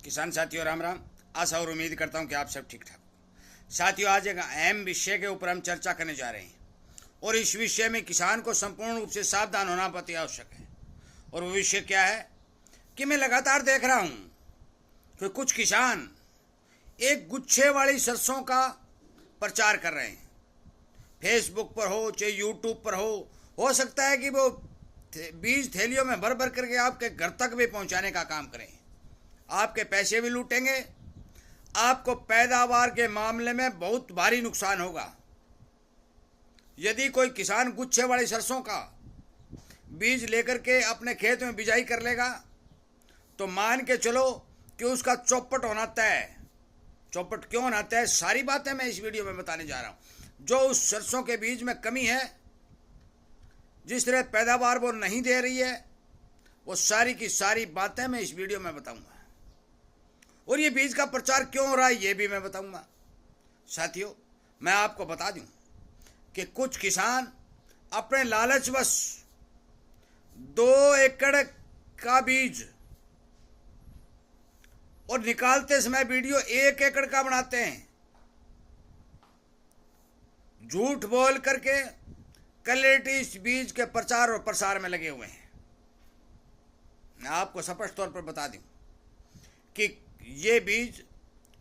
किसान साथियों राम राम। आशा और उम्मीद करता हूं कि आप सब ठीक ठाक। साथियों, आज एक अहम विषय के ऊपर हम चर्चा करने जा रहे हैं और इस विषय में किसान को संपूर्ण रूप से सावधान होना अति आवश्यक है। और वो विषय क्या है कि मैं लगातार देख रहा हूं कि कुछ किसान एक गुच्छे वाली सरसों का प्रचार कर रहे हैं। फेसबुक पर हो चाहे यूट्यूब पर हो सकता है कि वो बीज थैलियों में भर भर करके आपके घर तक भी पहुंचाने का काम करें। आपके पैसे भी लूटेंगे, आपको पैदावार के मामले में बहुत भारी नुकसान होगा। यदि कोई किसान गुच्छे वाली सरसों का बीज लेकर के अपने खेत में बिजाई कर लेगा तो मान के चलो कि उसका चौपट होना तय है। चौपट क्यों होना तय है, सारी बातें मैं इस वीडियो में बताने जा रहा हूं। जो उस सरसों के बीज में कमी है, जिस तरह पैदावार वो नहीं दे रही है, वो सारी की सारी बातें मैं इस वीडियो में बताऊंगा। और ये बीज का प्रचार क्यों हो रहा है ये भी मैं बताऊंगा। साथियों, मैं आपको बता दूं कि कुछ किसान अपने लालचवश 2 एकड़ का बीज और निकालते समय वीडियो 1 एकड़ का बनाते हैं। झूठ बोल करके क्वालिटी इस बीज के प्रचार और प्रसार में लगे हुए हैं। मैं आपको स्पष्ट तौर पर बता दूं कि ये बीज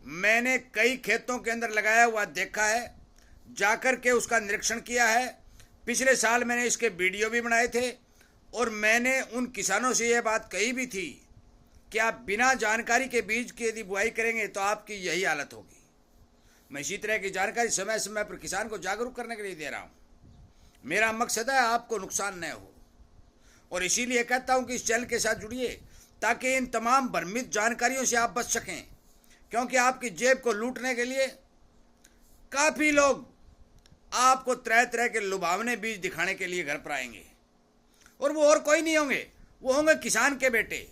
मैंने कई खेतों के अंदर लगाया हुआ देखा है, जाकर के उसका निरीक्षण किया है। पिछले साल मैंने इसके वीडियो भी बनाए थे और मैंने उन किसानों से यह बात कही भी थी कि आप बिना जानकारी के बीज की यदि बुआई करेंगे तो आपकी यही हालत होगी। मैं इसी तरह की जानकारी समय समय पर किसान को जागरूक करने के लिए दे रहा हूँ। मेरा मकसद है आपको नुकसान न हो, और इसीलिए कहता हूँ कि इस चैनल के साथ जुड़िए ताकि इन तमाम भ्रमित जानकारियों से आप बच सकें। क्योंकि आपकी जेब को लूटने के लिए काफ़ी लोग आपको तरह तरह के लुभावने बीज दिखाने के लिए घर पर आएंगे, और वो और कोई नहीं होंगे, वो होंगे किसान के बेटे।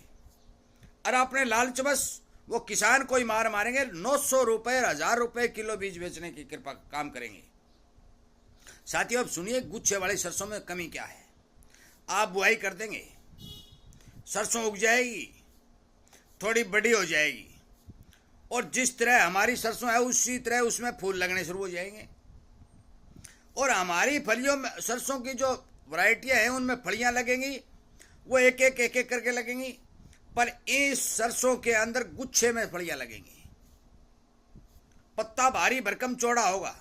और अपने लालचवश वो किसान को ही मारेंगे। 900 रुपये 1000 रुपये किलो बीज बेचने की कृपा काम करेंगे। साथियों, अब सुनिए गुच्छे वाली सरसों में कमी क्या है। आप बुआई कर देंगे, सरसों उग जाएगी, थोड़ी बड़ी हो जाएगी, और जिस तरह हमारी सरसों है उसी तरह उसमें फूल लगने शुरू हो जाएंगे। और हमारी फलियों में सरसों की जो वैरायटियां हैं उनमें फलियां लगेंगी, वो एक एक करके लगेंगी। पर इस सरसों के अंदर गुच्छे में फलियां लगेंगी। पत्ता भारी भरकम चौड़ा होगा,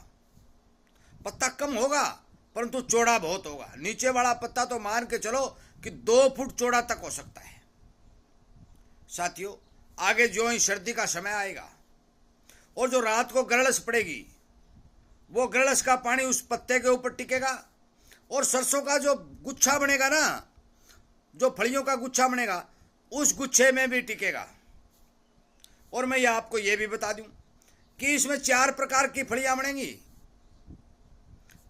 पत्ता कम होगा परंतु चौड़ा बहुत होगा। नीचे वाला पत्ता तो मान के चलो कि 2 फुट चौड़ा तक हो सकता है। साथियों, आगे जो ही सर्दी का समय आएगा और जो रात को गड़लस पड़ेगी, वो गड़लस का पानी उस पत्ते के ऊपर टिकेगा और सरसों का जो गुच्छा बनेगा ना, जो फलियों का गुच्छा बनेगा, उस गुच्छे में भी टिकेगा। और मैं आपको ये भी बता दूं कि इसमें 4 प्रकार की फलियां बनेंगी।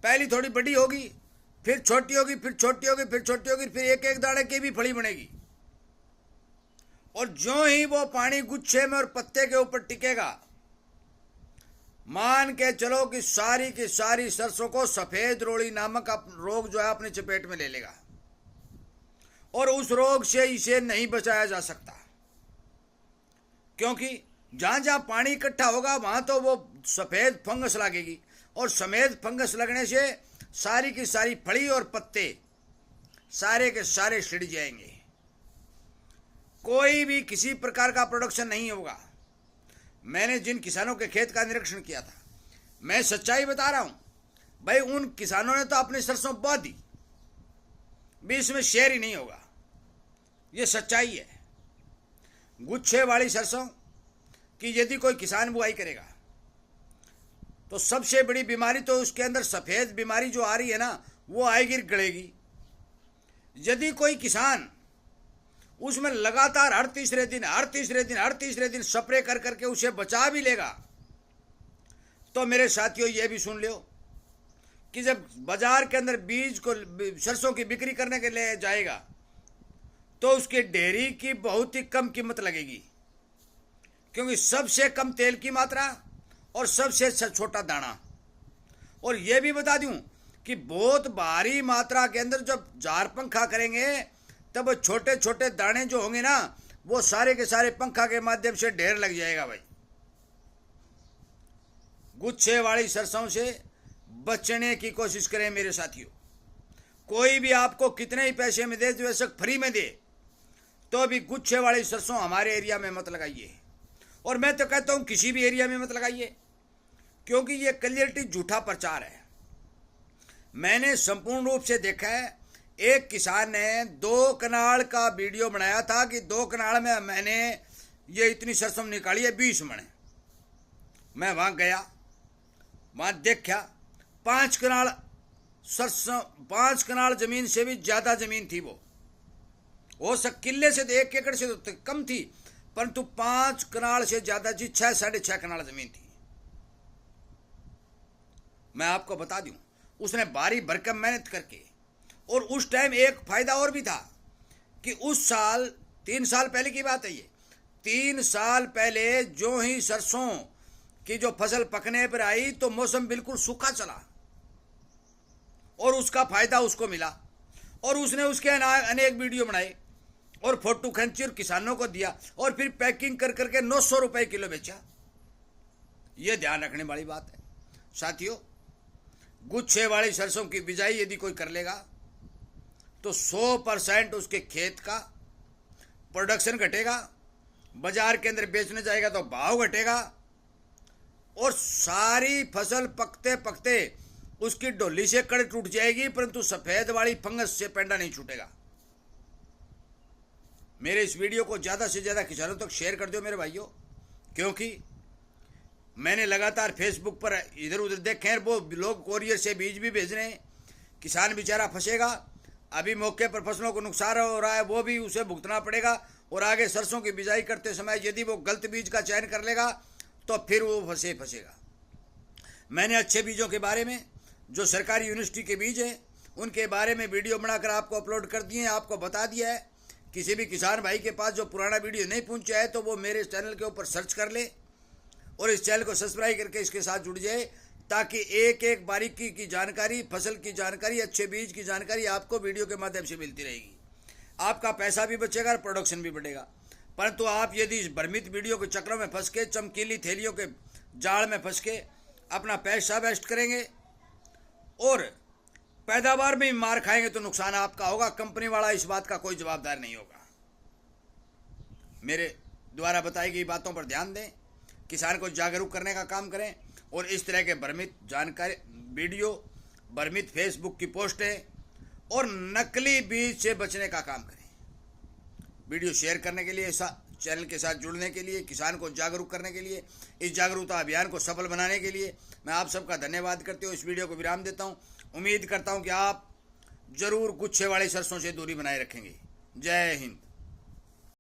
पहली थोड़ी बड़ी होगी, फिर छोटी होगी, फिर छोटी होगी, फिर छोटी होगी, फिर एक एक दाने की भी फली बनेगी। और जो ही वो पानी गुच्छे में और पत्ते के ऊपर टिकेगा, मान के चलो कि सारी की सारी सरसों को सफेद रोड़ी नामक रोग जो है अपने चपेट में ले लेगा, और उस रोग से इसे नहीं बचाया जा सकता। क्योंकि जहां जहां पानी इकट्ठा होगा वहां तो वो सफेद फंगस लगेगी, और सफेद फंगस लगने से सारी की सारी फली और पत्ते सारे के सारे सिड़ जाएंगे। कोई भी किसी प्रकार का प्रोडक्शन नहीं होगा। मैंने जिन किसानों के खेत का निरीक्षण किया था, मैं सच्चाई बता रहा हूं भाई, उन किसानों ने तो अपनी सरसों बो दी, बीच में शेर ही नहीं होगा। ये सच्चाई है। गुच्छे वाली सरसों कि यदि कोई किसान बुआई करेगा तो सबसे बड़ी बीमारी तो उसके अंदर सफेद बीमारी जो आ रही है ना, वो आएगी, गड़ेगी। यदि कोई किसान उसमें लगातार हर तीसरे दिन स्प्रे कर करके उसे बचा भी लेगा, तो मेरे साथियों ये भी सुन लो कि जब बाजार के अंदर बीज को सरसों की बिक्री करने के लिए जाएगा तो उसकी डेयरी की बहुत ही कम कीमत लगेगी। क्योंकि सबसे कम तेल की मात्रा और सबसे छोटा दाना। और यह भी बता दूं कि बहुत भारी मात्रा के अंदर जब जार पंखा करेंगे तब छोटे छोटे दाने जो होंगे ना, वो सारे के सारे पंखा के माध्यम से ढेर लग जाएगा भाई। गुच्छे वाली सरसों से बचने की कोशिश करें मेरे साथियों। कोई भी आपको कितने ही पैसे में दे, वैसे फ्री में दे, तो भी गुच्छे वाली सरसों हमारे एरिया में मत लगाइए। और मैं तो कहता हूं किसी भी एरिया में मत लगाइए, क्योंकि ये क्लियरिटी झूठा प्रचार है। मैंने संपूर्ण रूप से देखा है। एक किसान ने 2 कनाल का वीडियो बनाया था कि 2 कनाल में मैंने ये इतनी सरसों निकाली है 20 मण। मैं वहां गया, वहां देखा 5 कनाल सरसों, 5 कनाल जमीन से भी ज्यादा जमीन थी। वो हो सक किले से 1 एकड़ से तो कम थी, परंतु 5 कनाल से ज्यादा जी 6 साढ़े 6 कनाल जमीन थी। मैं आपको बता दूं, उसने बारी भरकम मेहनत करके, और उस टाइम एक फायदा और भी था कि उस साल 3 साल पहले की बात है ये, 3 साल पहले जो ही सरसों की जो फसल पकने पर आई तो मौसम बिल्कुल सूखा चला और उसका फायदा उसको मिला। और उसने उसके अनेक वीडियो बनाए और फोटो खींची और किसानों को दिया और फिर पैकिंग कर करके 900 रुपए किलो बेचा। यह ध्यान रखने वाली बात है साथियों। गुच्छे वाली सरसों की बिजाई यदि कोई कर लेगा तो 100% उसके खेत का प्रोडक्शन घटेगा, बाजार के अंदर बेचने जाएगा तो भाव घटेगा, और सारी फसल पकते पकते उसकी डोली से कड़ टूट जाएगी, परंतु सफेद वाली फंगस से पेंडा नहीं छूटेगा। मेरे इस वीडियो को ज्यादा से ज्यादा किसानों तक शेयर कर दो मेरे भाइयों, क्योंकि मैंने लगातार फेसबुक पर इधर उधर देखे वो लोग कोरियर से बीज भी भेज रहे हैं। किसान बेचारा फंसेगा, अभी मौके पर फसलों को नुकसान हो रहा है, वो भी उसे भुगतना पड़ेगा। और आगे सरसों की बिजाई करते समय यदि वो गलत बीज का चयन कर लेगा तो फिर वो फंसेगा। मैंने अच्छे बीजों के बारे में, जो सरकारी यूनिवर्सिटी के बीज हैं, उनके बारे में वीडियो बनाकर आपको अपलोड कर दिए हैं, आपको बता दिया है। किसी भी किसान भाई के पास जो पुराना वीडियो नहीं पहुंचा है तो वो मेरे चैनल के ऊपर सर्च कर ले और इस चैनल को सब्सक्राइब करके इसके साथ जुड़ जाए, ताकि एक एक बारीकी की जानकारी, फसल की जानकारी, अच्छे बीज की जानकारी आपको वीडियो के माध्यम से मिलती रहेगी। आपका पैसा भी बचेगा और प्रोडक्शन भी बढ़ेगा। परंतु आप यदि इस भ्रमित वीडियो के चक्रों में फंस के, चमकीली थैलियों के जाल में फंस के अपना पैसा वेस्ट करेंगे और पैदावार में मार खाएंगे तो नुकसान आपका होगा। कंपनी वाला इस बात का कोई जवाबदार नहीं होगा। मेरे द्वारा बताई गई बातों पर ध्यान दें, किसान को जागरूक करने का काम करें और इस तरह के भ्रमित जानकारी वीडियो, भ्रमित फेसबुक की पोस्टें और नकली बीज से बचने का काम करें। वीडियो शेयर करने के लिए, चैनल के साथ जुड़ने के लिए, किसान को जागरूक करने के लिए, इस जागरूकता अभियान को सफल बनाने के लिए मैं आप सबका धन्यवाद करते हुए इस वीडियो को विराम देता हूं। उम्मीद करता हूं कि आप जरूर गुच्छे वाली सरसों से दूरी बनाए रखेंगे। जय हिंद।